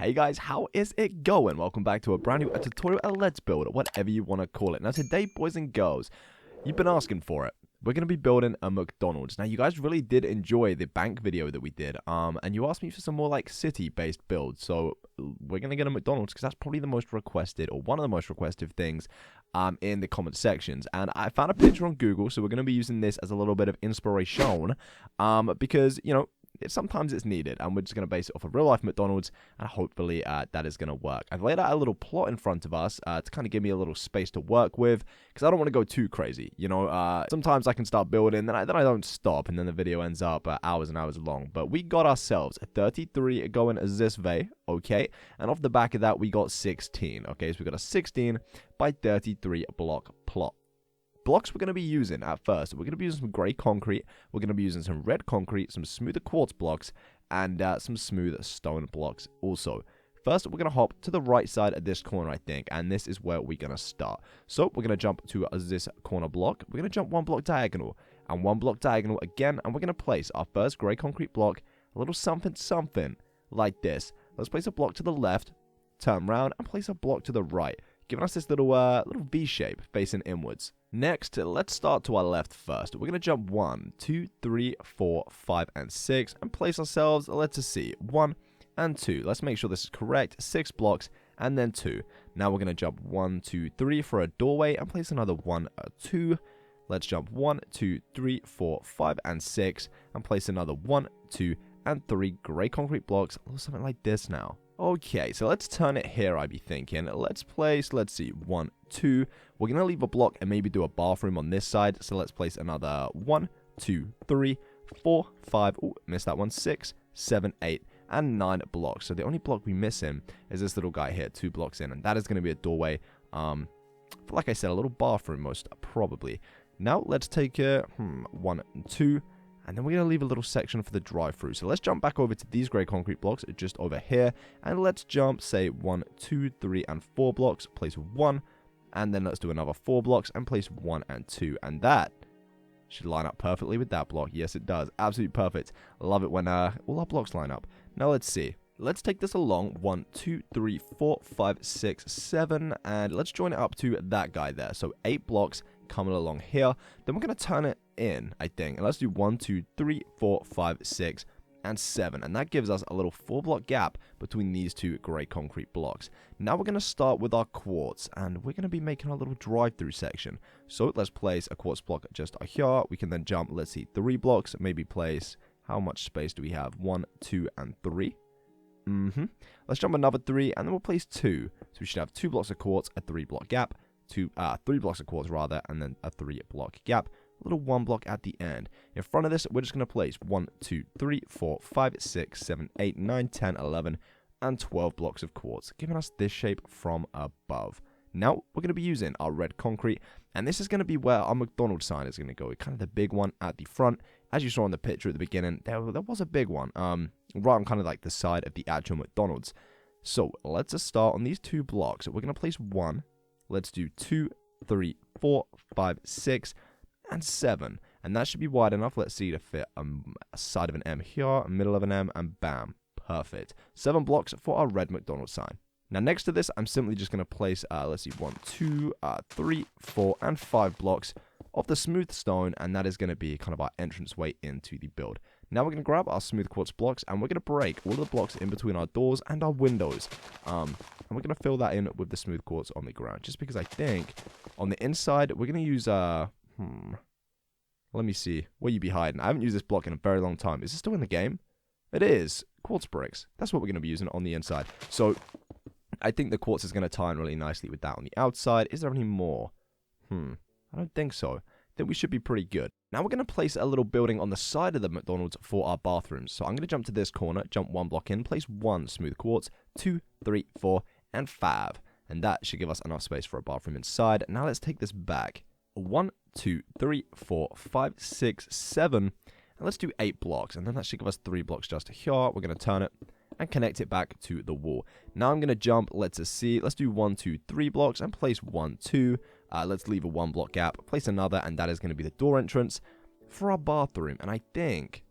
Hey guys, how is it going? Welcome back to a brand new tutorial at Let's Build, whatever you want to call it. Now today, boys and girls, you've been asking for it. We're going to be building a McDonald's. Now you guys really did enjoy the bank video that we did, and you asked me for some more like city-based builds. So we're going to get a McDonald's because that's probably the most requested, or one of the most requested things in the comment sections. And I found a picture on Google, so we're going to be using this as a little bit of inspiration, because, you know, sometimes it's needed, and we're just going to base it off of real-life McDonald's, and hopefully that is going to work. I've laid out a little plot in front of us to kind of give me a little space to work with, because I don't want to go too crazy, you know. Sometimes I can start building, then I don't stop, and then the video ends up hours and hours long. But we got ourselves a 33 going this way, okay, and off the back of that, we got 16, okay, so we got a 16 by 33 block plot. Blocks we're going to be using at first, we're going to be using some grey concrete, we're going to be using some red concrete, some smoother quartz blocks, and some smooth stone blocks also. First, we're going to hop to the right side of this corner, I think, and this is where we're going to start. So, we're going to jump to this corner block, we're going to jump one block diagonal, and one block diagonal again, and we're going to place our first grey concrete block, a little something like this. Let's place a block to the left, turn around, and place a block to the right, giving us this little V shape facing inwards. Next, let's start to our left first. We're going to jump 1, 2, 3, 4, 5, and 6, and place ourselves, let's see, 1 and 2. Let's make sure this is correct. 6 blocks, and then 2. Now we're going to jump 1, 2, 3 for a doorway, and place another 1, 2. Let's jump 1, 2, 3, 4, 5, and 6, and place another 1, 2, and 3 grey concrete blocks, or something like this now. Okay, so let's turn it here, I'd be thinking. Let's place, let's see, 1, 2. We're going to leave a block and maybe do a bathroom on this side. So let's place another 1, 2, 3, 4, 5, oh, missed that one, 6, 7, 8, and 9 blocks. So the only block we missing is this little guy here, 2 blocks in. And that is going to be a doorway. Like I said, a little bathroom most probably. Now let's take 1 and 2. And then we're going to leave a little section for the drive-through. So let's jump back over to these grey concrete blocks just over here. And let's jump, say, 1, 2, 3, and 4 blocks. Place 1. And then let's do another 4 blocks and place 1 and 2. And that should line up perfectly with that block. Yes, it does. Absolutely perfect. Love it when all our blocks line up. Now let's see. Let's take this along. 1, 2, 3, 4, 5, 6, 7. And let's join it up to that guy there. So 8 blocks coming along here. Then we're going to turn it in, I think. And let's do 1, 2, 3, 4, 5, 6, and 7. And that gives us a little 4-block gap between these two grey concrete blocks. Now we're going to start with our quartz. And we're going to be making our little drive-through section. So let's place a quartz block just here. We can then jump, let's see, 3 blocks. Maybe place, how much space do we have? 1, 2, and 3. Let's jump another 3. And then we'll place 2. So we should have 2 blocks of quartz, a 3-block gap. 3 blocks of quartz rather, and then a 3-block gap. A little 1 block at the end. In front of this, we're just going to place 1, 2, 3, 4, 5, 6, 7, 8, 9, 10, 11, and 12 blocks of quartz, giving us this shape from above. Now, we're going to be using our red concrete, and this is going to be where our McDonald's sign is going to go. Kind of the big one at the front. As you saw in the picture at the beginning, there was a big one, right on kind of like the side of the actual McDonald's. So, let's just start on these 2 blocks. We're going to place 1. Let's do 2, 3, 4, 5, 6, and 7. And that should be wide enough, let's see, to fit a side of an M here, a middle of an M, and bam. Perfect. 7 blocks for our red McDonald's sign. Now, next to this, I'm simply just going to place, let's see, 1, 2, 3, 4, and 5 blocks of the smooth stone, and that is going to be kind of our entranceway into the build. Now we're going to grab our smooth quartz blocks, and we're going to break all of the blocks in between our doors and our windows. And we're going to fill that in with the smooth quartz on the ground, just because I think on the inside, we're going to use, let me see, where you be hiding? I haven't used this block in a very long time. Is it still in the game? It is. Quartz bricks. That's what we're going to be using on the inside. So, I think the quartz is going to tie in really nicely with that on the outside. Is there any more? I don't think so. I think we should be pretty good. Now we're going to place a little building on the side of the McDonald's for our bathrooms. So I'm going to jump to this corner, jump 1 block in, place 1 smooth quartz, 2, 3, 4, and 5. And that should give us enough space for a bathroom inside. Now let's take this back. 1, 2, 3, 4, 5, 6, 7. And let's do 8 blocks. And then that should give us 3 blocks just here. We're going to turn it and connect it back to the wall. Now I'm going to jump, let's see, let's do 1, 2, 3 blocks and place 1, 2. Let's leave a 1 block gap, place another, and that is going to be the door entrance for our bathroom. And I think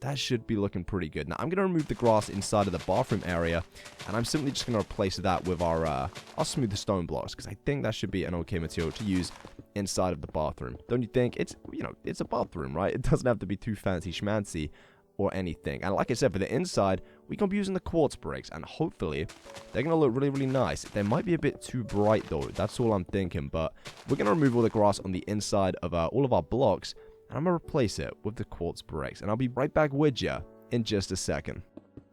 that should be looking pretty good. Now, I'm going to remove the grass inside of the bathroom area, and I'm simply just going to replace that with our smooth stone blocks, because I think that should be an okay material to use inside of the bathroom. Don't you think? It's, you know, it's a bathroom, right? It doesn't have to be too fancy schmancy or anything. And like I said, for the inside, we're going to be using the quartz bricks, and hopefully they're going to look really, really nice. They might be a bit too bright, though. That's all I'm thinking, but we're going to remove all the grass on the inside of all of our blocks, and I'm going to replace it with the quartz bricks, and I'll be right back with you in just a second.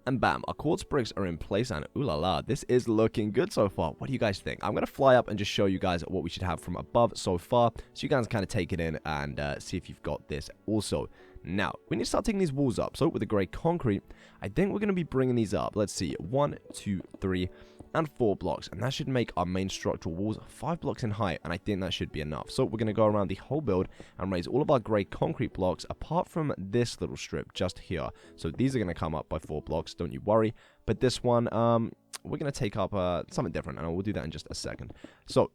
And bam, our quartz bricks are in place, and ooh la la, this is looking good so far. What do you guys think? I'm going to fly up and just show you guys what we should have from above so far, so you guys kind of take it in and see if you've got this also. Now, we need to start taking these walls up. So with the grey concrete, I think we're going to be bringing these up. Let's see, 1, 2, 3, and 4 blocks, and that should make our main structural walls 5 blocks in height, and I think that should be enough. So we're going to go around the whole build and raise all of our grey concrete blocks apart from this little strip just here. So these are going to come up by 4 blocks, don't you worry. But this one, we're going to take up something different, and we'll do that in just a second. So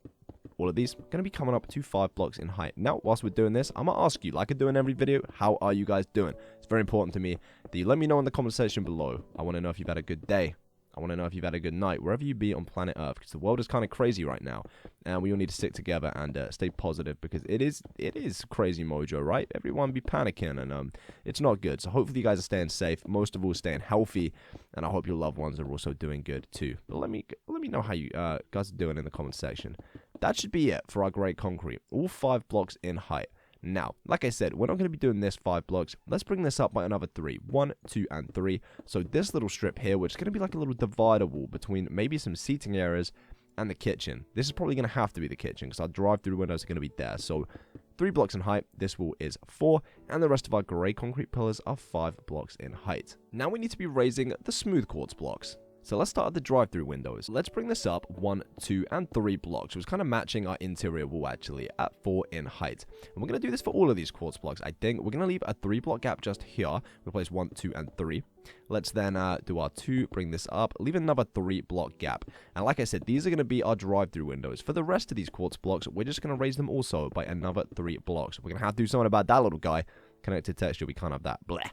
all of these are going to be coming up to 5 blocks in height. Now, whilst we're doing this, I'm going to ask you, like I do in every video, how are you guys doing? It's very important to me that you let me know in the comment section below. I want to know if you've had a good day. I want to know if you've had a good night, wherever you be on planet Earth, because the world is kind of crazy right now, and we all need to stick together and stay positive, because it is crazy mojo, right? Everyone be panicking, and it's not good. So hopefully you guys are staying safe, most of all staying healthy, and I hope your loved ones are also doing good too. But let me know how you guys are doing in the comment section. That should be it for our grey concrete, all 5 blocks in height. Now, like I said, we're not going to be doing this 5 blocks. Let's bring this up by another 3. 1, 2, and 3. So this little strip here, which is going to be like a little divider wall between maybe some seating areas and the kitchen. This is probably going to have to be the kitchen, because our drive-through windows are going to be there. So 3 blocks in height, this wall is 4, and the rest of our grey concrete pillars are 5 blocks in height. Now we need to be raising the smooth quartz blocks. So let's start at the drive-through windows. Let's bring this up 1, 2, and 3 blocks. So it's kind of matching our interior wall actually at 4 in height. And we're going to do this for all of these quartz blocks. I think we're going to leave a 3 block gap just here. Replace 1, 2, and 3. Let's then do our 2, bring this up, leave another 3 block gap. And like I said, these are going to be our drive-through windows. For the rest of these quartz blocks, we're just going to raise them also by another 3 blocks. We're going to have to do something about that little guy. Connected texture, we can't have that. Bleh.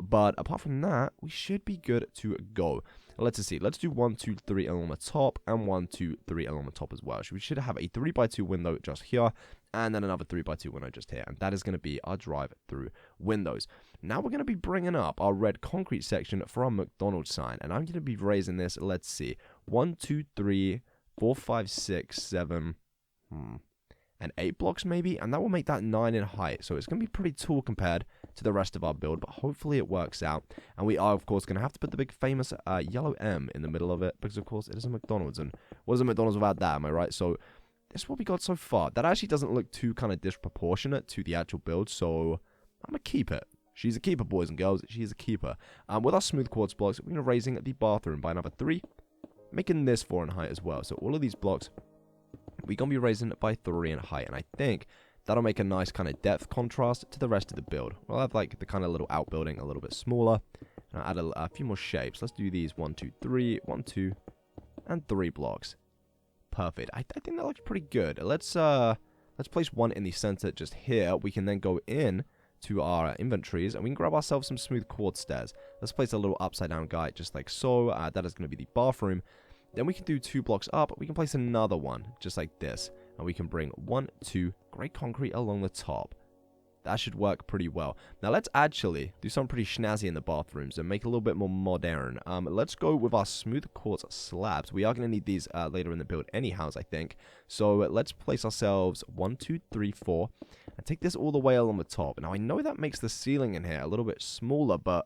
But apart from that, we should be good to go. Let's see. Let's do 1, 2, 3 along the top, and 1, 2, 3 along the top as well. So we should have a 3x2 window just here, and then another 3x2 window just here. And that is going to be our drive-through windows. Now we're going to be bringing up our red concrete section for our McDonald's sign. And I'm going to be raising this, let's see, 1, 2, 3, 4, 5, 6, 7, and 8 blocks maybe, and that will make that 9 in height. So it's going to be pretty tall compared to the rest of our build, but hopefully it works out. And we are, of course, going to have to put the big famous yellow M in the middle of it, because, of course, it is a McDonald's, and what is a McDonald's without that, am I right? So this is what we got so far. That actually doesn't look too kind of disproportionate to the actual build, so I'm going to keep it. She's a keeper, boys and girls. She's a keeper. With our smooth quartz blocks, we're going to raising the bathroom by another 3, making this 4 in height as well. So all of these blocks, we're going to be raising it by 3 in height, and I think that'll make a nice kind of depth contrast to the rest of the build. We'll have like the kind of little outbuilding a little bit smaller, and I'll add a few more shapes. Let's do these 1, 2, 3, 1, 2, and 3 blocks. Perfect. I think that looks pretty good. Let's place 1 in the center just here. We can then go in to our inventories, and we can grab ourselves some smooth quartz stairs. Let's place a little upside down guy just like so. That is going to be the bathroom. Then we can do 2 blocks up. We can place another one just like this. And we can bring 1, 2 grey concrete along the top. That should work pretty well. Now let's actually do something pretty snazzy in the bathrooms and make it a little bit more modern. Let's go with our smooth quartz slabs. We are going to need these later in the build anyhow, I think. So let's place ourselves 1, 2, 3, 4. And take this all the way along the top. Now I know that makes the ceiling in here a little bit smaller, but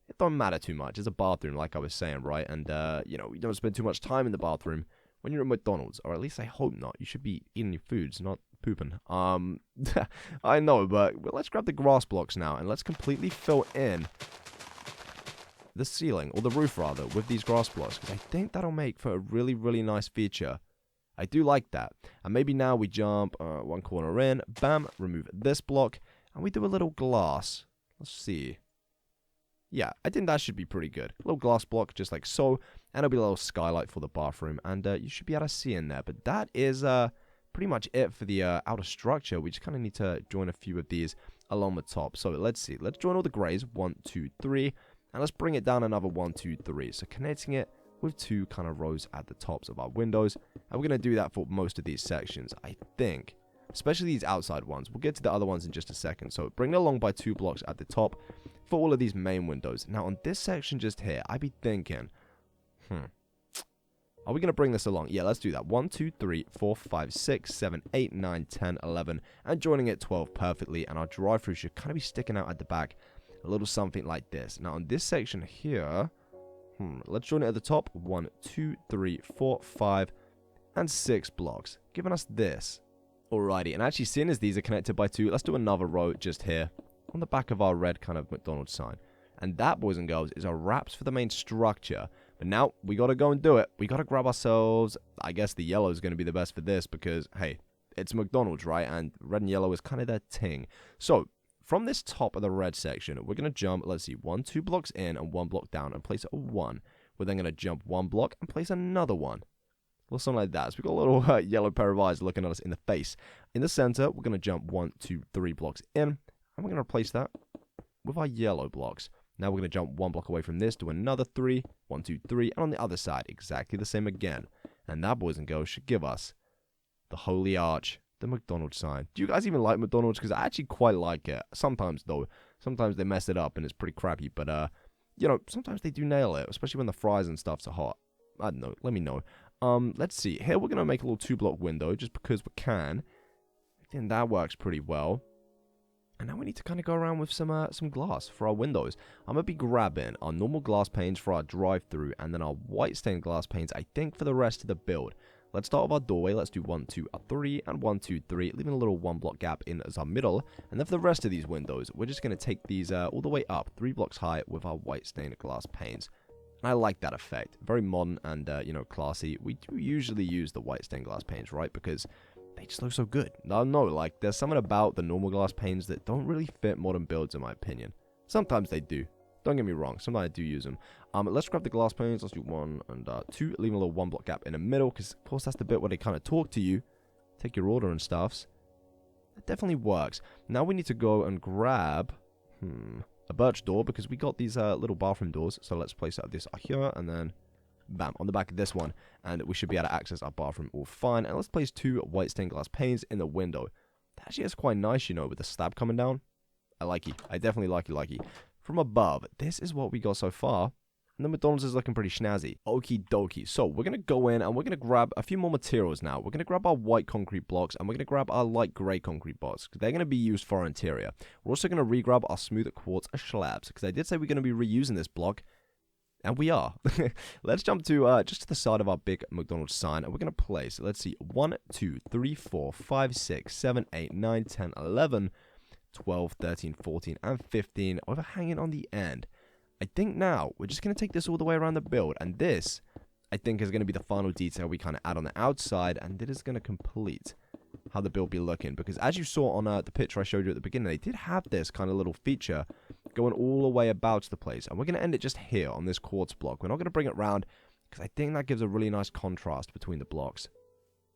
it don't matter too much. It's a bathroom, like I was saying, right? And, you know, you don't spend too much time in the bathroom when you're at McDonald's. Or at least I hope not. You should be eating your foods, not pooping. I know, but let's grab the grass blocks now. And let's completely fill in the ceiling, or the roof, rather, with these grass blocks. Because I think that'll make for a really, really nice feature. I do like that. And maybe now we jump 1 corner in. Bam. Remove this block. And we do a little glass. Let's see. Yeah, I think that should be pretty good. A little glass block, just like so. And it'll be a little skylight for the bathroom. And you should be able to see in there. But that is pretty much it for the outer structure. We just kind of need to join a few of these along the top. So let's see. Let's join all the grays. 1, 2, 3. And let's bring it down another 1, 2, 3. So connecting it with 2 kind of rows at the tops of our windows. And we're going to do that for most of these sections, I think. Especially these outside ones. We'll get to the other ones in just a second. So bring it along by 2 blocks at the top for all of these main windows. Now on this section just here, I'd be thinking, are we going to bring this along? Yeah, let's do that. 1, 2, 3, 4, 5, 6, 7, 8, 9, 10, 11. And joining it 12 perfectly. And our drive-through should kind of be sticking out at the back. A little something like this. Now on this section here, let's join it at the top. 1, 2, 3, 4, 5, and 6 blocks. Giving us this. Alrighty, and actually seeing as these are connected by 2, let's do another row just here. On the back of our red kind of McDonald's sign. And that, boys and girls, is our wraps for the main structure. But now, we gotta go and do it. We gotta grab ourselves, I guess the yellow is gonna be the best for this because, hey, it's McDonald's, right? And red and yellow is kind of their ting. So, from this top of the red section, we're gonna jump, let's see, 1, 2 blocks in and 1 block down and place a 1. We're then gonna jump 1 block and place another 1. Or something like that. So we've got a little yellow pair of eyes looking at us in the face. In the center, we're gonna jump 1, 2, 3 blocks in. And we're gonna replace that with our yellow blocks. Now we're going to jump 1 block away from this to another 3. 1, 2, 3. And on the other side, exactly the same again. And that, boys and girls, should give us the Holy Arch, the McDonald's sign. Do you guys even like McDonald's? Because I actually quite like it. Sometimes, though. Sometimes they mess it up and it's pretty crappy. But, you know, sometimes they do nail it. Especially when the fries and stuff's are hot. I don't know. Let me know. Let's see. Here we're going to make a little 2-block window just because we can. I think that works pretty well. And now we need to kind of go around with some glass for our windows. I'm going to be grabbing our normal glass panes for our drive-through and then our white stained glass panes, I think, for the rest of the build. Let's start with our doorway. Let's do 1, 2, 3, and 1, 2, 3, leaving a little 1 block gap in as our middle. And then for the rest of these windows, we're just going to take these all the way up 3 blocks high with our white stained glass panes. And I like that effect. Very modern and, you know, classy. We do usually use the white stained glass panes, right? Because they just look so good. No, like, there's something about the normal glass panes that don't really fit modern builds, in my opinion. Sometimes they do. Don't get me wrong. Sometimes I do use them. Let's grab the glass panes. Let's do 1 and 2. Leaving a little 1 block gap in the middle, because, of course, that's the bit where they kind of talk to you. Take your order and stuffs. That definitely works. Now we need to go and grab, a birch door, because we got these little bathroom doors. So let's place this here, and then bam, on the back of this one, and we should be able to access our bathroom all fine. And let's place 2 white stained glass panes in the window. That actually is quite nice, you know, with the slab coming down. I like it. I definitely like it. From above, this is what we got so far. And the McDonald's is looking pretty snazzy. Okie dokie. So we're going to go in and we're going to grab a few more materials now. We're going to grab our white concrete blocks and we're going to grab our light grey concrete blocks, because they're going to be used for our interior. We're also going to re-grab our smooth quartz slabs, because I did say we're going to be reusing this block. And we are. Let's jump to just to the side of our big McDonald's sign. And we're going to place, let's see, 1, 2, 3, 4, 5, 6, 7, 8, 9, 10, 11, 12, 13, 14, and 15 overhanging on the end. I think now we're just going to take this all the way around the build. And this, I think, is going to be the final detail we kind of add on the outside. And it is going to complete how the build be looking. Because as you saw on the picture I showed you at the beginning, they did have this kind of little feature going all the way about the place. And we're going to end it just here on this quartz block. We're not going to bring it round because I think that gives a really nice contrast between the blocks.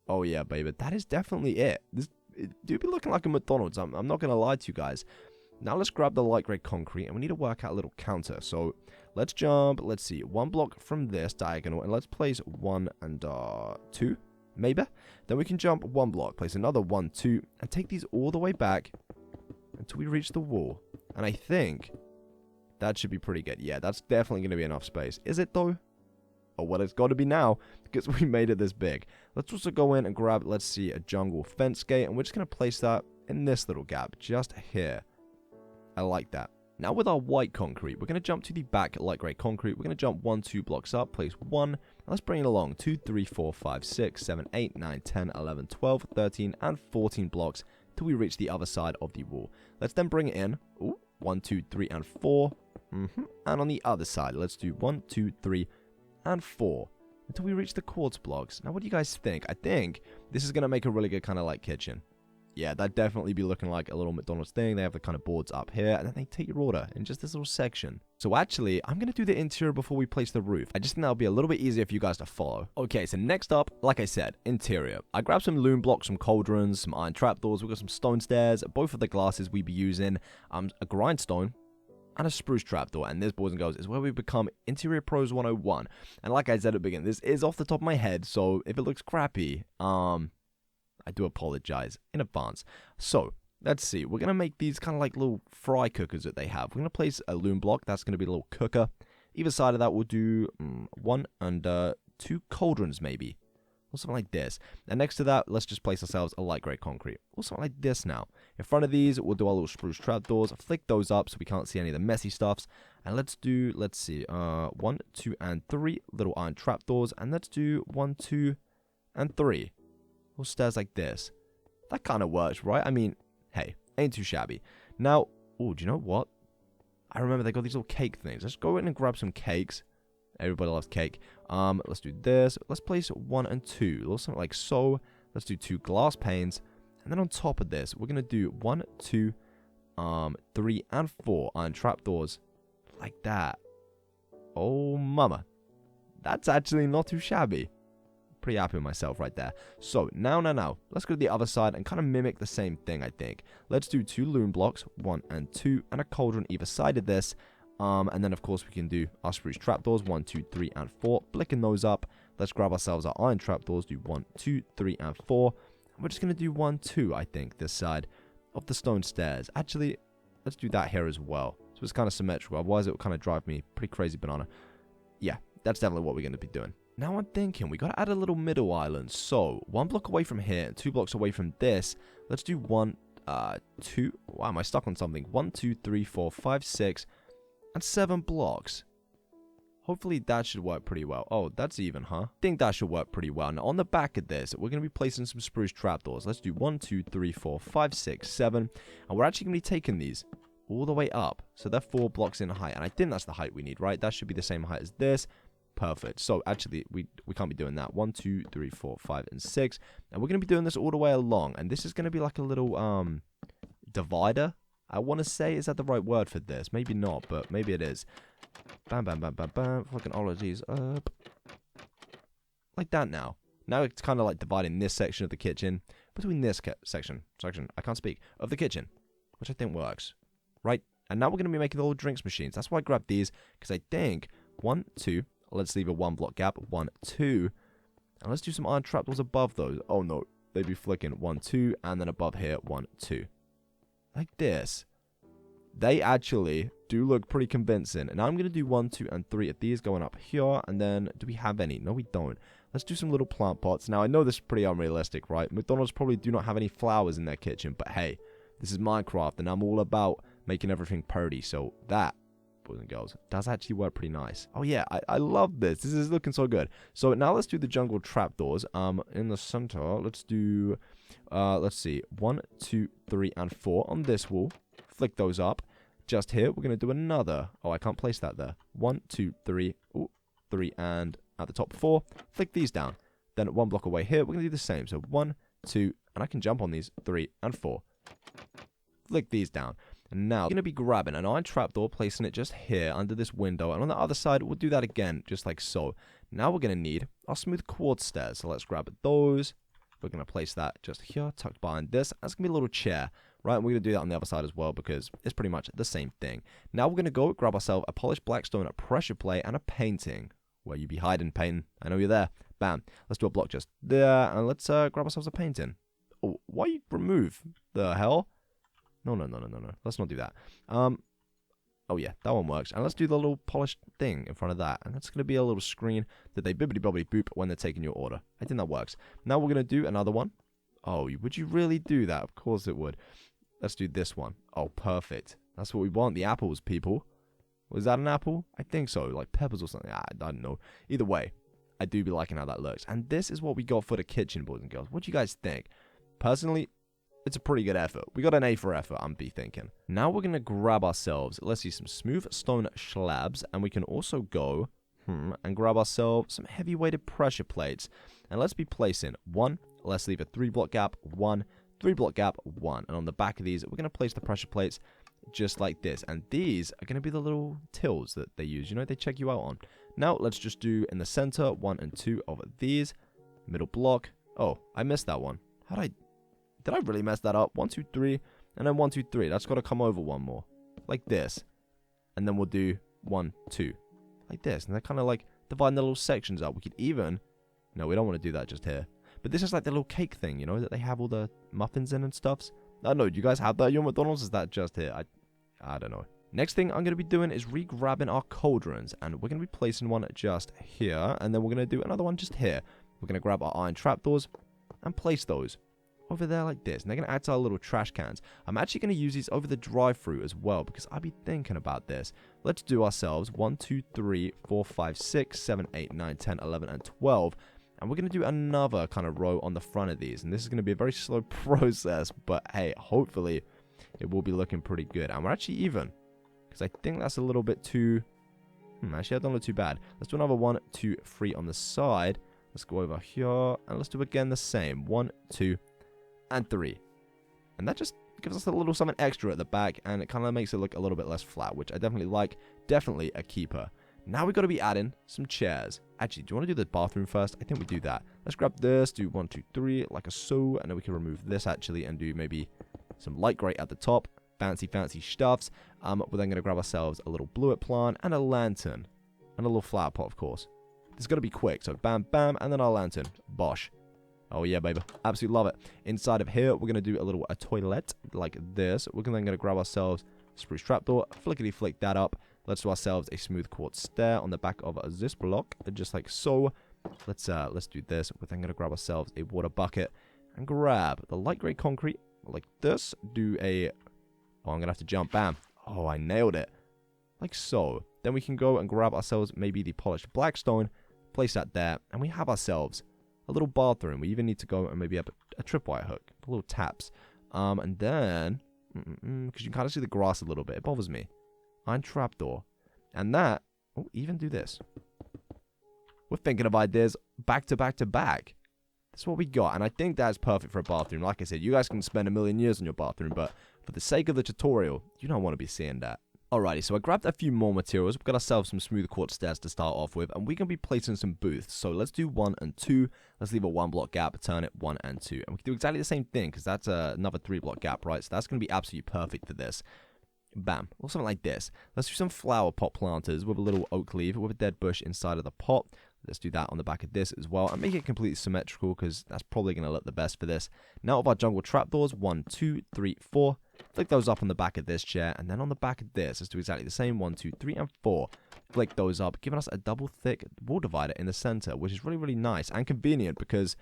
Oh yeah, baby. That is definitely it. It do be looking like a McDonald's. I'm not going to lie to you guys. Now let's grab the light grey concrete and we need to work out a little counter. So let's jump, let's see, 1 block from this diagonal and let's place 1 and 2, maybe. Then we can jump 1 block, place another 1, 2, and take these all the way back until we reach the wall. And I think that should be pretty good. Yeah, that's definitely going to be enough space. Is it though? Oh, well, it's got to be now because we made it this big. Let's also go in and grab, let's see, a jungle fence gate. And we're just going to place that in this little gap just here. I like that. Now with our white concrete, we're going to jump to the back light grey concrete. We're going to jump 1, 2 blocks up, place 1. And let's bring it along 2, 3, 4, 5, 6, 7, 8, 9, 10, 11, 12, 13, and 14 blocks till we reach the other side of the wall. Let's then bring it in. Ooh, 1, 2, 3, and 4. And on the other side, let's do 1, 2, 3, and 4 until we reach the quartz blocks. Now, what do you guys think? I think this is going to make a really good kind of like kitchen. Yeah, that'd definitely be looking like a little McDonald's thing. They have the kind of boards up here, and then they take your order in just this little section. So actually, I'm going to do the interior before we place the roof. I just think that'll be a little bit easier for you guys to follow. Okay, so next up, like I said, interior. I grabbed some loom blocks, some cauldrons, some iron trapdoors. We've got some stone stairs. Both of the glasses we'd be using a grindstone and a spruce trapdoor. And this, boys and girls, is where we become Interior Pros 101. And like I said at the beginning, this is off the top of my head, so if it looks crappy, I do apologize in advance. So, let's see. We're going to make these kind of like little fry cookers that they have. We're going to place a loom block. That's going to be a little cooker. Either side of that, we'll do 1 and 2 cauldrons, maybe. Or something like this. And next to that, let's just place ourselves a light grey concrete. Or something like this now. In front of these, we'll do our little spruce trapdoors. Flick those up so we can't see any of the messy stuffs. And let's see, 1, 2, and 3 little iron trapdoors. And let's do 1, 2, and 3. Little stairs like this. That kind of works, right? I mean, hey, ain't too shabby. Now, oh, do you know what? I remember they got these little cake things. Let's go in and grab some cakes. Everybody loves cake. Let's do this. Let's place 1 and 2. A little something like so. Let's do 2 glass panes. And then on top of this, we're going to do 1, 2, 3, and 4 iron trapdoors. Like that. Oh, mama. That's actually not too shabby. Pretty happy with myself right there. So, now. Let's go to the other side and kind of mimic the same thing, I think. Let's do 2 loom blocks, 1 and 2, and a cauldron either side of this. And then, of course, we can do our spruce trapdoors, 1, 2, 3, and 4. Flicking those up. Let's grab ourselves our iron trapdoors, do 1, 2, 3, and 4. And we're just going to do 1, 2, I think, this side of the stone stairs. Actually, let's do that here as well. So it's kind of symmetrical. Otherwise, it will kind of drive me pretty crazy banana. Yeah, that's definitely what we're going to be doing. Now I'm thinking we got to add a little middle island. So 1 block away from here and 2 blocks away from this. Let's do 1, 2. Wow, am I stuck on something? 1, 2, 3, 4, 5, 6, and 7 blocks. Hopefully that should work pretty well. Oh, that's even, huh? I think that should work pretty well. Now on the back of this, we're going to be placing some spruce trapdoors. Let's do 1, 2, 3, 4, 5, 6, 7. And we're actually going to be taking these all the way up. So they're 4 blocks in height. And I think that's the height we need, right? That should be the same height as this. Perfect. So actually, we can't be doing that. 1, 2, 3, 4, 5, and 6. And we're going to be doing this all the way along. And this is going to be like a little divider. I want to say, is that the right word for this? Maybe not, but maybe it is. Bam, bam, bam, bam, bam. Flicking all of these up. Like that now. Now it's kind of like dividing this section of the kitchen between this section, I can't speak, of the kitchen. Which I think works. Right? And now we're going to be making the little drinks machines. That's why I grabbed these. Because I think 1, 2... Let's leave a 1 block gap. 1, 2. And let's do some iron trapdoors above those. Oh, no. They'd be flicking 1, 2. And then above here, 1, 2. Like this. They actually do look pretty convincing. And I'm going to do 1, 2, and 3 of these going up here. And then, do we have any? No, we don't. Let's do some little plant pots. Now, I know this is pretty unrealistic, right? McDonald's probably do not have any flowers in their kitchen. But hey, this is Minecraft. And I'm all about making everything pretty. So that, boys and girls, does actually work pretty nice. Oh yeah, I love this. This is looking so good. So now let's do the jungle trapdoors. In the center, let's do, let's see, 1, 2, 3, and 4 on this wall. Flick those up. Just here, we're gonna do another. Oh, I can't place that there. 1, 2, 3, 3, and at the top 4. Flick these down. Then 1 block away here, we're gonna do the same. So 1, 2, and I can jump on these 3 and 4. Flick these down. And now, we're going to be grabbing an iron trapdoor, placing it just here under this window. And on the other side, we'll do that again, just like so. Now we're going to need our smooth quartz stairs. So let's grab those. We're going to place that just here, tucked behind this. That's going to be a little chair, right? And we're going to do that on the other side as well, because it's pretty much the same thing. Now we're going to go grab ourselves a polished blackstone, a pressure plate, and a painting. Where you be hiding, painting? I know you're there. Bam. Let's do a block just there. And let's grab ourselves a painting. Oh, why you remove? The hell? No. Let's not do that. Oh yeah, that one works. And let's do the little polished thing in front of that. And that's going to be a little screen that they bibbidi-bobbidi boop when they're taking your order. I think that works. Now we're going to do another one. Oh, would you really do that? Of course it would. Let's do this one. Oh, perfect. That's what we want. The apples, people. Was that an apple? I think so. Like peppers or something. I don't know. Either way, I do be liking how that looks. And this is what we got for the kitchen, boys and girls. What do you guys think? Personally, it's a pretty good effort. We got an A for effort, I'm be thinking. Now we're going to grab ourselves, let's see, some smooth stone slabs. And we can also go and grab ourselves some heavy-weighted pressure plates. And let's be placing 1, let's leave a 3 block gap, 1, 3-block gap, 1. And on the back of these, we're going to place the pressure plates just like this. And these are going to be the little tills that they use, you know, they check you out on. Now, let's just do in the center, 1 and 2 of these. Middle block. Oh, I missed that one. Did I really mess that up? 1, 2, 3, and then 1, 2, 3. That's got to come over one more. Like this. And then we'll do 1, 2. Like this. And they're kind of like dividing the little sections up. We could even... No, we don't want to do that just here. But this is like the little cake thing, you know, that they have all the muffins in and stuffs. I don't know, do you guys have that at your McDonald's? Is that just here? I don't know. Next thing I'm going to be doing is re-grabbing our cauldrons. And we're going to be placing one just here. And then we're going to do another one just here. We're going to grab our iron trapdoors and place those over there like this. And they're going to add to our little trash cans. I'm actually going to use these over the drive-thru as well, because I'll be thinking about this. Let's do ourselves 1, 2, 3, 4, 5, 6, 7, 8, 9, 10, 11, and 12. And we're going to do another kind of row on the front of these. And this is going to be a very slow process. But hey, hopefully it will be looking pretty good. And we're actually even. Because I think that's a little bit too... actually, I don't look too bad. Let's do another 1, 2, 3 on the side. Let's go over here. And let's do again the same. 1, 2, and 3. And that just gives us a little something extra at the back. And it kind of makes it look a little bit less flat. Which I definitely like. Definitely a keeper. Now we've got to be adding some chairs. Actually, do you want to do the bathroom first? I think we do that. Let's grab this, do 1, 2, 3, like a so, and then we can remove this actually and do maybe some light grey at the top. Fancy stuffs. We're then going to grab ourselves a little bluet plant and a lantern. And a little flower pot, of course. This is going to be quick, so bam, bam, and then our lantern. Bosh. Oh yeah, baby. Absolutely love it. Inside of here, we're going to do a toilet like this. We're then going to grab ourselves a spruce trapdoor, flickety-flick that up. Let's do ourselves a smooth quartz stair on the back of this block, just like so. Let's do this. We're then going to grab ourselves a water bucket and grab the light grey concrete like this. Do a... Oh, I'm going to have to jump. Bam. Oh, I nailed it. Like so. Then we can go and grab ourselves maybe the polished blackstone, place that there, and we have ourselves a little bathroom. We even need to go and maybe have a tripwire hook, little taps. And then... because you can kind of see the grass a little bit. It bothers me. Iron trapdoor. And that... Oh, even do this. We're thinking of ideas back to back to back. That's what we got. And I think that's perfect for a bathroom. Like I said, you guys can spend 1,000,000 years on your bathroom. But for the sake of the tutorial, you don't want to be seeing that. Alrighty, so I grabbed a few more materials. We've got ourselves some smooth quartz stairs to start off with. And we're going to be placing some booths. So let's do 1 and 2. Let's leave a 1-block gap. Turn it 1 and 2. And we can do exactly the same thing. Because that's another 3-block gap, right? So that's going to be absolutely perfect for this. Bam. Or something like this. Let's do some flower pot planters with a little oak leaf with a dead bush inside of the pot. Let's do that on the back of this as well. And make it completely symmetrical because that's probably going to look the best for this. Now with our jungle trapdoors. 1, 2, 3, 4. Flick those up on the back of this chair. And then on the back of this, let's do exactly the same. 1, 2, 3, and 4. Flick those up, giving us a double thick wall divider in the center, which is really, really nice and convenient because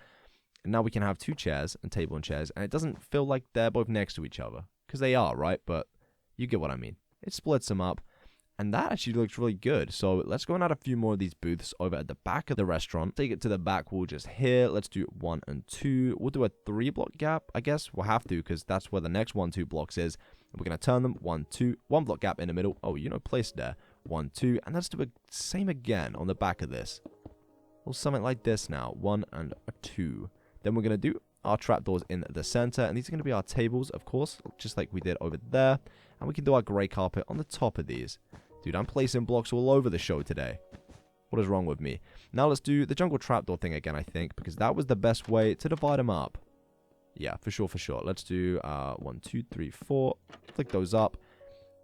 now we can have 2 chairs and table and chairs. And it doesn't feel like they're both next to each other. Because they are, right? But you get what I mean. It splits them up. And that actually looks really good. So let's go and add a few more of these booths over at the back of the restaurant. Take it to the back wall just here. Let's do 1 and 2. We'll do a 3-block gap, I guess. We'll have to because that's where the next 1, 2 blocks is. We're going to turn them 1, 2. 1-block gap in the middle. Oh, you know, placed there. 1, 2. And let's do the same again on the back of this. Or something like this now. 1 and 2. Then we're going to do our trapdoors in the center. And these are going to be our tables, of course, just like we did over there. And we can do our grey carpet on the top of these. Dude, I'm placing blocks all over the show today. What is wrong with me? Now let's do the jungle trapdoor thing again, I think, because that was the best way to divide them up. Yeah, for sure, for sure. Let's do 1, 2, 3, 4. Flick those up.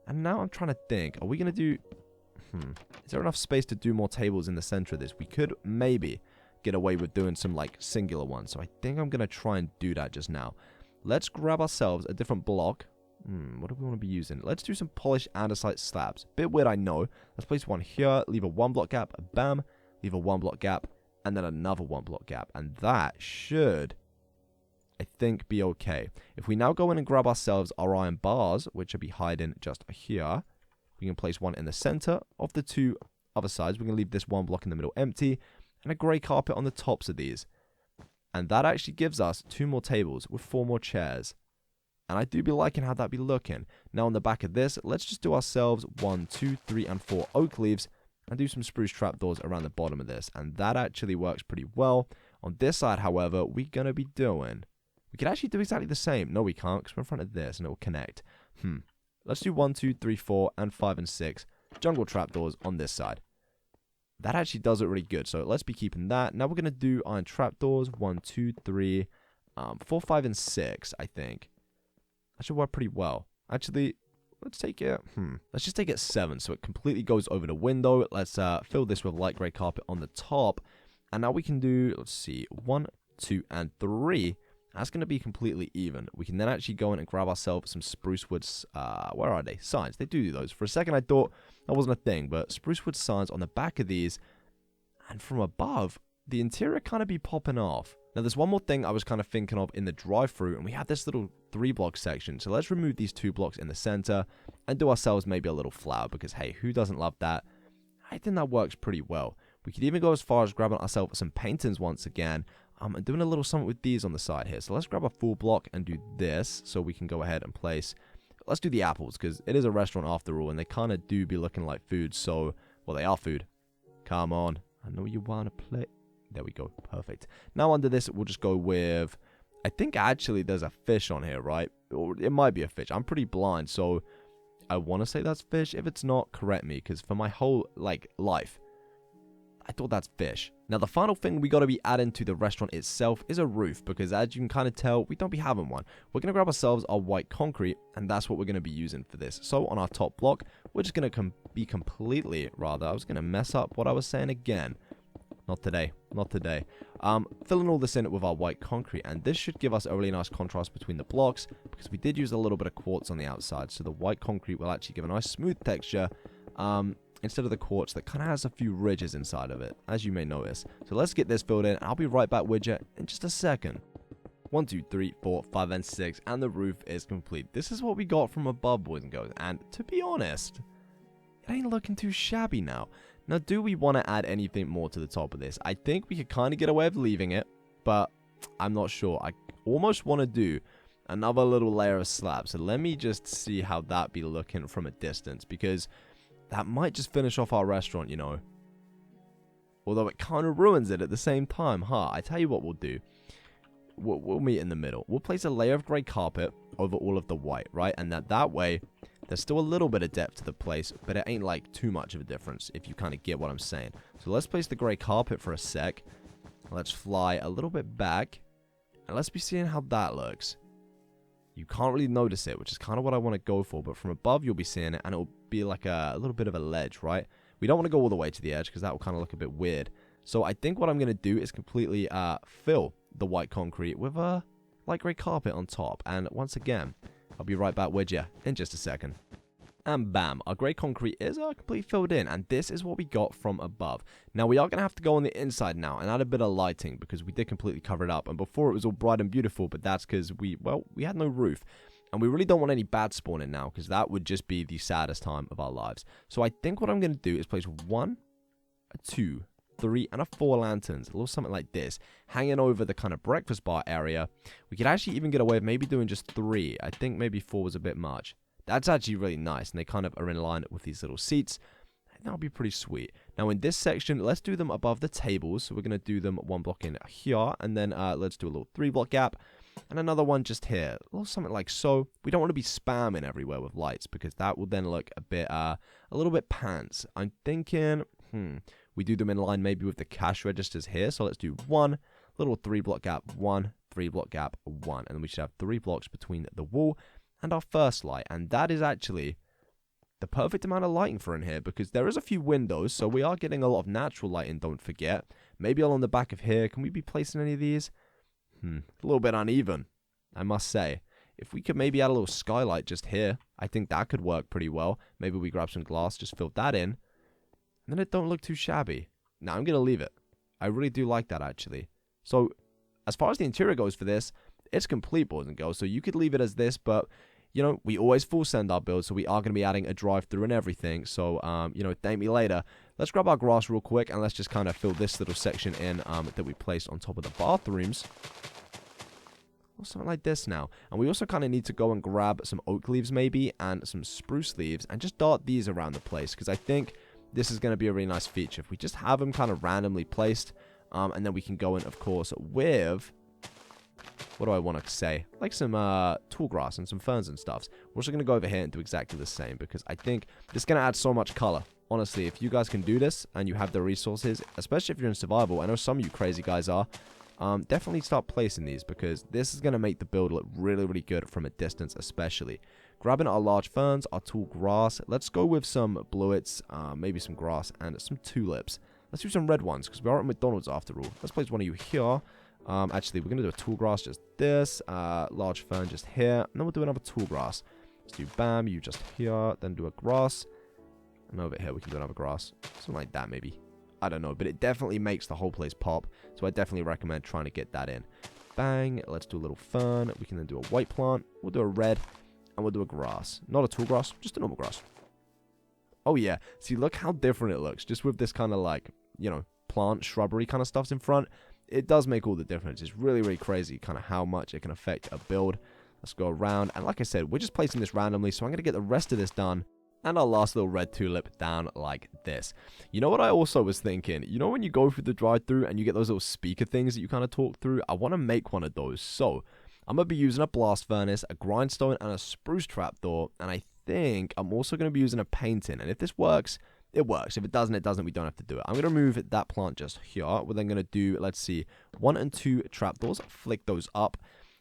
And now I'm trying to think. Are we going to do... Is there enough space to do more tables in the center of this? We could maybe get away with doing some, like, singular ones. So I think I'm going to try and do that just now. Let's grab ourselves a different block. What do we want to be using? Let's do some polished andesite slabs. Bit weird, I know. Let's place one here. Leave a 1-block gap. Bam. Leave a 1-block gap. And then another 1-block gap. And that should, I think, be okay. If we now go in and grab ourselves our iron bars, which will be hiding just here, we can place one in the center of the 2 other sides. We're going to leave this 1 block in the middle empty. And a grey carpet on the tops of these. And that actually gives us 2 more tables with 4 more chairs. And I do be liking how that be looking. Now on the back of this, let's just do ourselves 1, 2, 3, and 4 oak leaves. And do some spruce trapdoors around the bottom of this. And that actually works pretty well. On this side, however, we're going to be doing We could actually do exactly the same. No, we can't, because we're in front of this, and it will connect. Let's do 1, 2, 3, 4, and 5, and 6 jungle trapdoors on this side. That actually does it really good, so let's be keeping that. Now we're going to do iron trapdoors. 1, 2, 3, 4, 5, and 6, I think. That should work pretty well. Actually, let's take it, let's just take it 7, so it completely goes over the window. Let's fill this with light grey carpet on the top. And now we can do, let's see, 1, 2, and 3. That's going to be completely even. We can then actually go in and grab ourselves some spruce wood, where are they? Signs. They do those. For a second, I thought that wasn't a thing, but spruce wood signs on the back of these. And from above, the interior kind of be popping off. Now, there's one more thing I was kind of thinking of in the drive-thru, and we had this little 3-block section. So let's remove these 2 blocks in the center and do ourselves maybe a little flower, because, hey, who doesn't love that? I think that works pretty well. We could even go as far as grabbing ourselves some paintings once again, and doing a little something with these on the side here. So let's grab a full block and do this, so we can go ahead and place. Let's do the apples, because it is a restaurant after all, and they kind of do be looking like food. So, well, they are food. Come on. I know you want to play. There we go. Perfect. Now under this, we'll just go with, I think actually there's a fish on here, right? Or it might be a fish. I'm pretty blind, so I want to say that's fish. If it's not, correct me, because for my whole, life, I thought that's fish. Now, the final thing we got to be adding to the restaurant itself is a roof, because as you can kind of tell, we don't be having one. We're going to grab ourselves our white concrete, and that's what we're going to be using for this. So on our top block, we're just going to be completely, I was going to mess up what I was saying again. Not today. Not today. Filling all this in with our white concrete, and this should give us a really nice contrast between the blocks, because we did use a little bit of quartz on the outside, so the white concrete will actually give a nice smooth texture, instead of the quartz that kind of has a few ridges inside of it, as you may notice. So let's get this filled in, and I'll be right back with you in just a second. 1, 2, 3, 4, 5, and 6, and the roof is complete. This is what we got from above, boys and girls, and to be honest, it ain't looking too shabby now. Now, do we want to add anything more to the top of this? I think we could kind of get away with leaving it, but I'm not sure. I almost want to do another little layer of slab, so let me just see how that be looking from a distance, because that might just finish off our restaurant, you know. Although it kind of ruins it at the same time, huh? I tell you what we'll do. We'll meet in the middle. We'll place a layer of grey carpet over all of the white, right? And that way, there's still a little bit of depth to the place, but it ain't like too much of a difference, if you kind of get what I'm saying. So let's place the grey carpet for a sec. Let's fly a little bit back, and let's be seeing how that looks. You can't really notice it, which is kind of what I want to go for, but from above you'll be seeing it, and it'll be like a little bit of a ledge, right? We don't want to go all the way to the edge, because that will kind of look a bit weird. So I think what I'm going to do is completely fill the white concrete with a light grey carpet on top, and once again, I'll be right back with you in just a second. And bam, our grey concrete is completely filled in, and this is what we got from above. Now, we are going to have to go on the inside now and add a bit of lighting, because we did completely cover it up, and before it was all bright and beautiful, but that's because we had no roof. And we really don't want any bad spawning now, because that would just be the saddest time of our lives. So I think what I'm going to do is place 1, 2, 3, and 4 lanterns, a little something like this, hanging over the kind of breakfast bar area. We could actually even get away with maybe doing just 3. I think maybe 4 was a bit much. That's actually really nice, and they kind of are in line with these little seats. That'll be pretty sweet. Now, in this section, let's do them above the tables. So we're going to do them 1 block in here, and then let's do a little 3-block gap, and another one just here. A little something like so. We don't want to be spamming everywhere with lights, because that will then look a little bit pants. I'm thinking, we do them in line maybe with the cash registers here. So let's do 1 little 3-block gap, 1 3-block gap, 1, and then we should have 3 blocks between the wall and our first light. And that is actually the perfect amount of lighting for in here, because there is a few windows, so we are getting a lot of natural lighting, don't forget. Maybe along the back of here. Can we be placing any of these? A little bit uneven, I must say. If we could maybe add a little skylight just here, I think that could work pretty well. Maybe we grab some glass, just fill that in, and then it don't look too shabby. Now, I'm going to leave it. I really do like that, actually. So, as far as the interior goes for this, it's complete, boys and girls. So, you could leave it as this, but, you know, we always full send our builds, so we are going to be adding a drive-through and everything. So, you know, thank me later. Let's grab our grass real quick, and let's just kind of fill this little section in that we placed on top of the bathrooms. Or something like this now. And we also kind of need to go and grab some oak leaves maybe, and some spruce leaves, and just dart these around the place, because I think this is going to be a really nice feature. If we just have them kind of randomly placed, and then we can go in, of course, with what do I want to say? Like some tall grass and some ferns and stuffs. We're also going to go over here and do exactly the same because I think this is going to add so much color. Honestly, if you guys can do this and you have the resources, especially if you're in survival, I know some of you crazy guys are, definitely start placing these because this is going to make the build look really, really good from a distance especially. Grabbing our large ferns, our tall grass. Let's go with some bluets, maybe some grass, and some tulips. Let's do some red ones because we are at McDonald's after all. Let's place one of you here. Actually, we're going to do a tall grass just this, large fern just here, and then we'll do another tall grass. Let's do bam, you just here, then do a grass. And over here, we can do another grass. Something like that, maybe. I don't know, but it definitely makes the whole place pop. So I definitely recommend trying to get that in. Bang. Let's do a little fern. We can then do a white plant. We'll do a red. And we'll do a grass. Not a tall grass, just a normal grass. Oh, yeah. See, look how different it looks. Just with this kind of like, you know, plant, shrubbery kind of stuff's in front. It does make all the difference. It's really, really crazy kind of how much it can affect a build. Let's go around. And like I said, we're just placing this randomly. So I'm going to get the rest of this done. And our last little red tulip down like this. You know what I also was thinking? You know when you go through the drive-thru and you get those little speaker things that you kind of talk through? I want to make one of those. So I'm going to be using a blast furnace, a grindstone, and a spruce trapdoor. And I think I'm also going to be using a painting. And if this works, it works. If it doesn't, it doesn't. We don't have to do it. I'm going to remove that plant just here. We're then going to do, let's see, 1 and 2 trapdoors. Flick those up.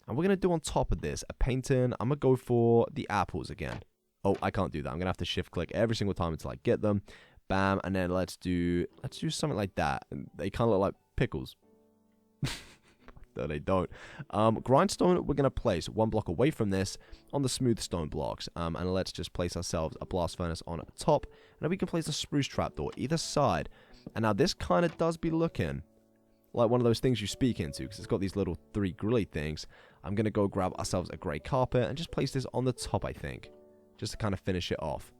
And we're going to do on top of this a painting. I'm going to go for the apples again. Oh, I can't do that. I'm going to have to shift click every single time until I get them. Bam. And then let's do something like that. They kind of look like pickles. No, they don't. Grindstone, we're going to place 1 block away from this on the smooth stone blocks. And let's just place ourselves a blast furnace on top. And then we can place a spruce trapdoor either side. And now this kind of does be looking like one of those things you speak into because it's got these little 3 grilly things. I'm going to go grab ourselves a grey carpet and just place this on the top, I think. Just to kind of finish it off.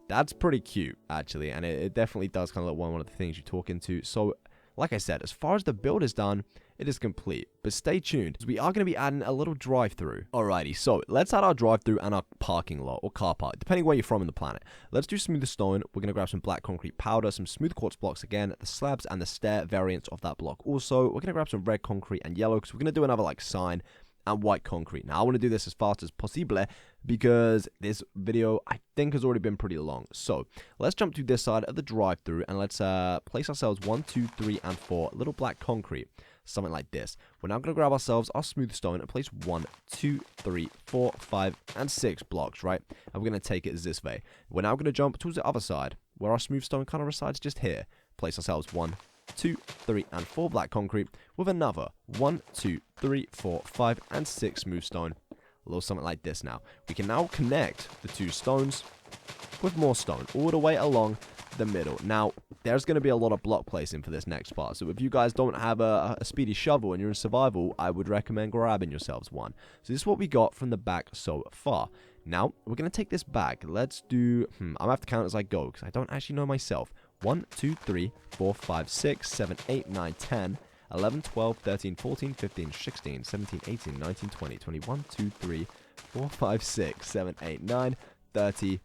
That's pretty cute, actually. And it definitely does kind of look one of the things you talk into. So, like I said, as far as the build is done, it is complete. But stay tuned, because we are going to be adding a little drive-thru. Alrighty, so let's add our drive-thru and our parking lot, or car park, depending where you're from in the planet. Let's do smooth stone. We're going to grab some black concrete powder, some smooth quartz blocks again, the slabs and the stair variants of that block. Also, we're going to grab some red concrete and yellow, because we're going to do another, like, sign and white concrete. Now, I want to do this as fast as possible because this video, I think, has already been pretty long. So, let's jump to this side of the drive-thru and let's place ourselves 1, 2, 3, and 4 little black concrete. Something like this. We're now going to grab ourselves our smooth stone and place 1, 2, 3, 4, 5, and 6 blocks, right? And we're going to take it as this way. We're now going to jump towards the other side where our smooth stone kind of resides just here. Place ourselves 1, 2, 3, and 4 black concrete with another 1, 2, 3, 4, 5, and 6 smooth stone. A little something like this now. We can now connect the 2 stones with more stone all the way along the middle. Now, there's going to be a lot of block placing for this next part. So if you guys don't have a speedy shovel and you're in survival, I would recommend grabbing yourselves one. So this is what we got from the back so far. Now, we're going to take this back. Let's do... I'm going to have to count as I go because I don't actually know myself. 1, 2, 3, 4, 5, 6, 7, 8, 9, 10, 11, 12, 13, 14, 15, 16, 17, 18, 19, 20, 21, 2, 3, 4, 5, 6, 7, 8, 9, 30,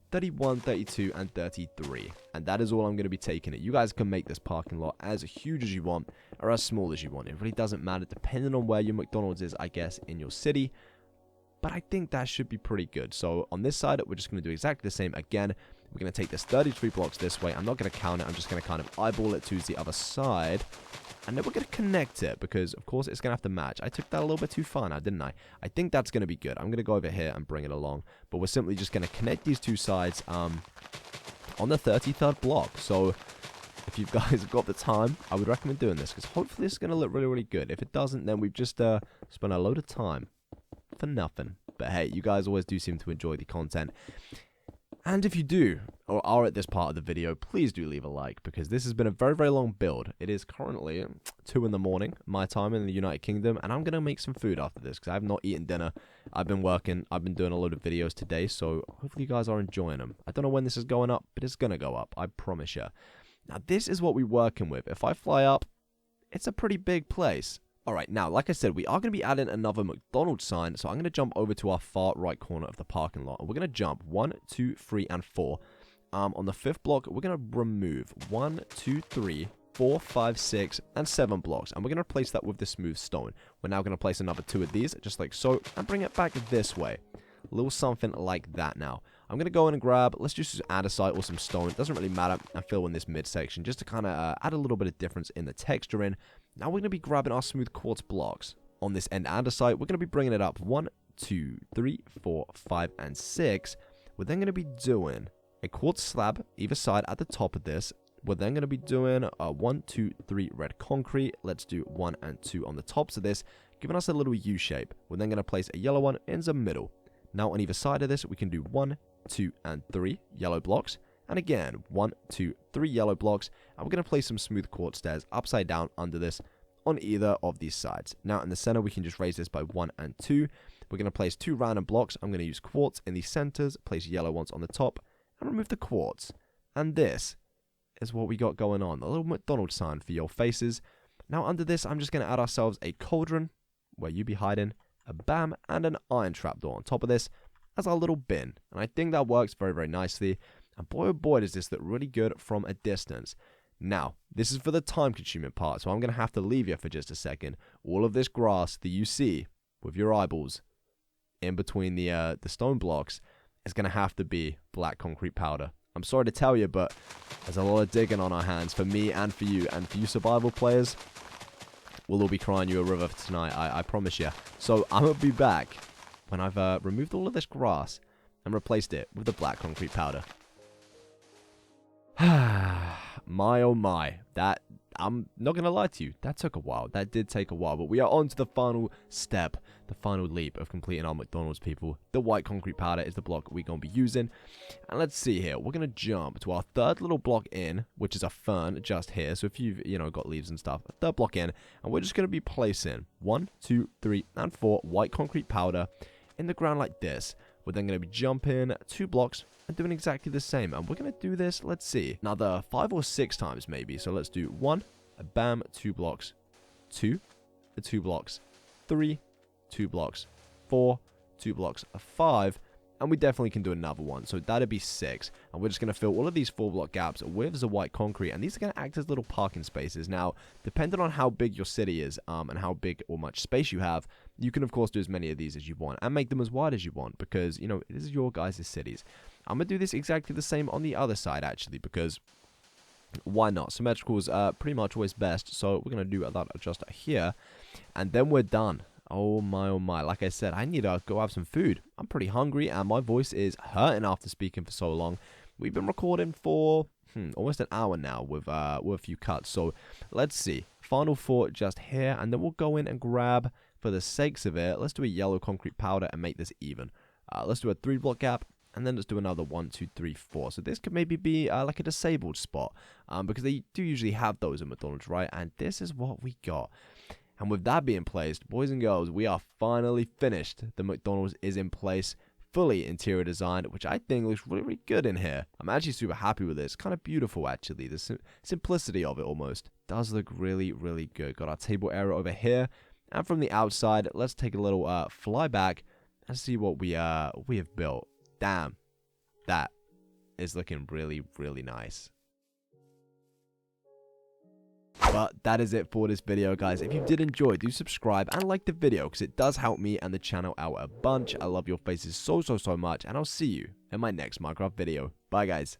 31, 32, and 33. And that is all I'm going to be taking it. You guys can make this parking lot as huge as you want or as small as you want. It really doesn't matter depending on where your McDonald's is, I guess, in your city. But I think that should be pretty good. So on this side, we're just going to do exactly the same again. We're going to take this 33 blocks this way. I'm not going to count it. I'm just going to kind of eyeball it to the other side. And then we're going to connect it because, of course, it's going to have to match. I took that a little bit too far now, didn't I? I think that's going to be good. I'm going to go over here and bring it along. But we're simply just going to connect these two sides on the 33rd block. So if you guys have got the time, I would recommend doing this because hopefully this is going to look really, really good. If it doesn't, then we've just spent a load of time for nothing. But hey, you guys always do seem to enjoy the content. And if you do, or are at this part of the video, please do leave a like, because this has been a very, very long build. It is currently 2 in the morning, my time in the United Kingdom, and I'm going to make some food after this, because I have not eaten dinner. I've been working, I've been doing a load of videos today, so hopefully you guys are enjoying them. I don't know when this is going up, but it's going to go up, I promise you. Now, this is what we're working with. If I fly up, it's a pretty big place. Alright, now, like I said, we are going to be adding another McDonald's sign, so I'm going to jump over to our far right corner of the parking lot, and we're going to jump 1, 2, 3, and 4. On the 5th block, we're going to remove 1, 2, 3, 4, 5, 6, and 7 blocks. And we're going to replace that with the smooth stone. We're now going to place another 2 of these, just like so, and bring it back this way. A little something like that now. I'm going to go in and grab, let's just use andesite or some stone. It doesn't really matter. And fill in this midsection just to kind of add a little bit of difference in the texture in. Now we're going to be grabbing our smooth quartz blocks. On this end andesite, we're going to be bringing it up 1, 2, 3, 4, 5, and 6. We're then going to be doing a quartz slab either side at the top of this. We're then going to be doing 1, 2, 3 red concrete. Let's do 1 and 2 on the tops of this, giving us a little U shape. We're then going to place a yellow one in the middle. Now on either side of this, we can do 1, 2, and 3 yellow blocks. And again, 1, 2, 3 yellow blocks. And we're going to place some smooth quartz stairs upside down under this on either of these sides. Now in the center, we can just raise this by 1 and 2. We're going to place 2 random blocks. I'm going to use quartz in the centers, place yellow ones on the top, and remove the quartz. And this is what we got going on. A little McDonald's sign for your faces. Now under this, I'm just going to add ourselves a cauldron where you be hiding, a BAM, and an iron trapdoor on top of this as our little bin. And I think that works very, very nicely. And boy, oh boy, does this look really good from a distance. Now, this is for the time-consuming part, so I'm going to have to leave you for just a second. All of this grass that you see with your eyeballs in between the stone blocks is going to have to be black concrete powder. I'm sorry to tell you, but there's a lot of digging on our hands for me and for you. And for you survival players, we'll all be crying you a river tonight, I promise you. So I'm going to be back when I've removed all of this grass and replaced it with the black concrete powder. My oh my, that, I'm not going to lie to you, that took a while. That did take a while, but we are on to the final step, the final leap of completing our McDonald's, people. The white concrete powder is the block we're going to be using. And let's see here, we're going to jump to our third little block in, which is a fern just here. So if you've, got leaves and stuff, a third block in, and we're just going to be placing 1, 2, 3, and 4 white concrete powder in the ground like this. We're then going to be jumping 2 blocks and doing exactly the same. And we're going to do this, let's see, another 5 or 6 times maybe. So let's do 1, a BAM, 2 blocks, 2, the 2 blocks, 3, 2 blocks, 4, 2 blocks, a 5, and we definitely can do another one. So that'd be 6. And we're just going to fill all of these 4 block gaps with the white concrete. And these are going to act as little parking spaces. Now, depending on how big your city is and how big or much space you have, you can, of course, do as many of these as you want and make them as wide as you want because, this is your guys' cities. I'm going to do this exactly the same on the other side, actually, because why not? Symmetrical is pretty much always best. So we're going to do that just here. And then we're done. Oh my. Like I said, I need to go have some food. I'm pretty hungry and my voice is hurting after speaking for so long. We've been recording for almost an hour now with a few cuts. So let's see. Final thought just here. And then we'll go in and grab, for the sakes of it, let's do a yellow concrete powder and make this even. Let's do a 3 block gap. And then let's do another 1, 2, 3, 4. So this could maybe be like a disabled spot. Because they do usually have those in McDonald's, right? And this is what we got. And with that being placed, boys and girls, we are finally finished. The McDonald's is in place, fully interior designed, which I think looks really, really good in here. I'm actually super happy with this. Kind of beautiful, actually. The simplicity of it almost does look really, really good. Got our table area over here. And from the outside, let's take a little fly back and see what we have built. Damn, that is looking really, really nice. But that is it for this video, guys. If you did enjoy, do subscribe and like the video because it does help me and the channel out a bunch. I love your faces so much, and I'll see you in my next Minecraft video. Bye, guys.